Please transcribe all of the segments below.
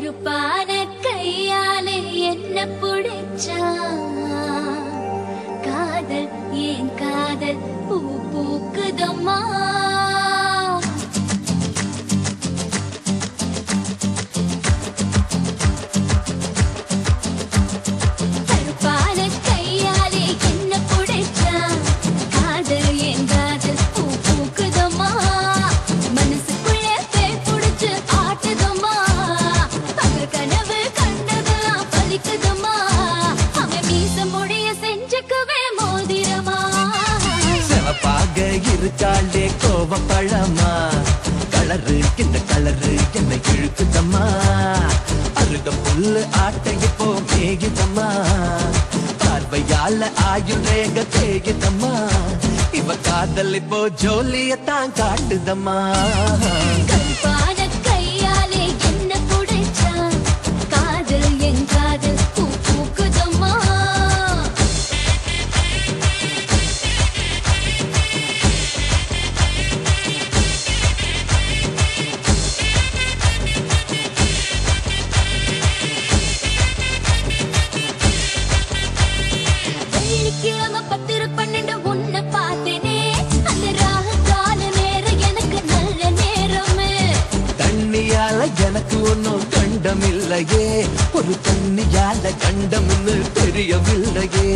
கருப்பான கையாலே என்ன புடிச்சா காதல் ஏன் காதல் பூ பூக்குதம்மா இருக்காளே கோவப்பழமா கலரு இந்த கலரு என்னை இழுக்குதம்மா அருக புல்லு ஆட்டை இப்போ மேகிதம்மா பார்வையால ஆயுள் ரேக தேகிதம்மா இவ காதல் இப்போ ஜோலியத்தான் காட்டுதம்மா எனக்கு ஒன்னும் கண்டமில்லையே ஒரு தண்ணியால கண்டம்னு தெரியவில்லையே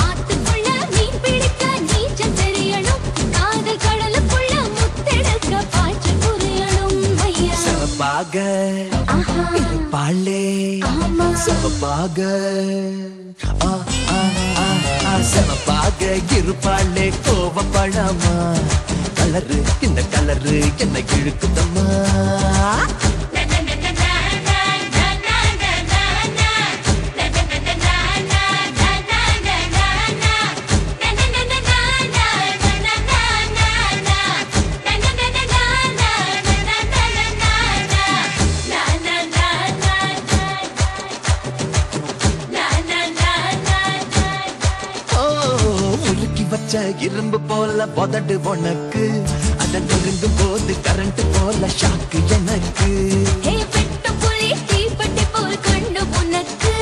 ஆத்துக்குள்ள மீன் பிடிக்க நீச்சல் தெரியணும் காதல் கடலுக்குள்ள முத்தெடுக்க பாய்ச்சல் புரியணும் ஐயா சவப்பாக பாலே சவப்பாக சவப்பாக இருப்பாளே கோவப்பழமா கலரு இந்த கலரு என்ன இழுக்குதம்மா இரும்பு போல பொதடு உனக்கு அத நெருங்கும் போது கரண்ட் போல ஷாக்கு எனக்கு தீப்பட்டி போல் கண்டு உனக்கு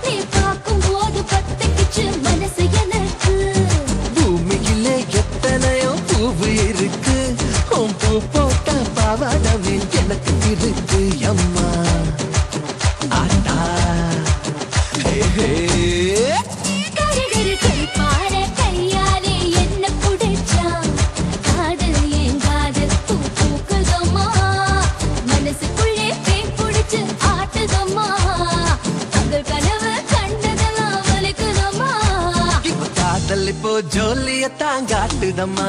நீ பார்க்கும் போது பத்திக்கிச்சு மனசு எனக்கு பூமியிலே எத்தனையோ பூவு இருக்கு உன் பூ போட்ட பாவாடவே எனக்கு இருக்கு அம்மா ஆட்டா இப்போ ஜோலியத்தான் காட்டுதம்மா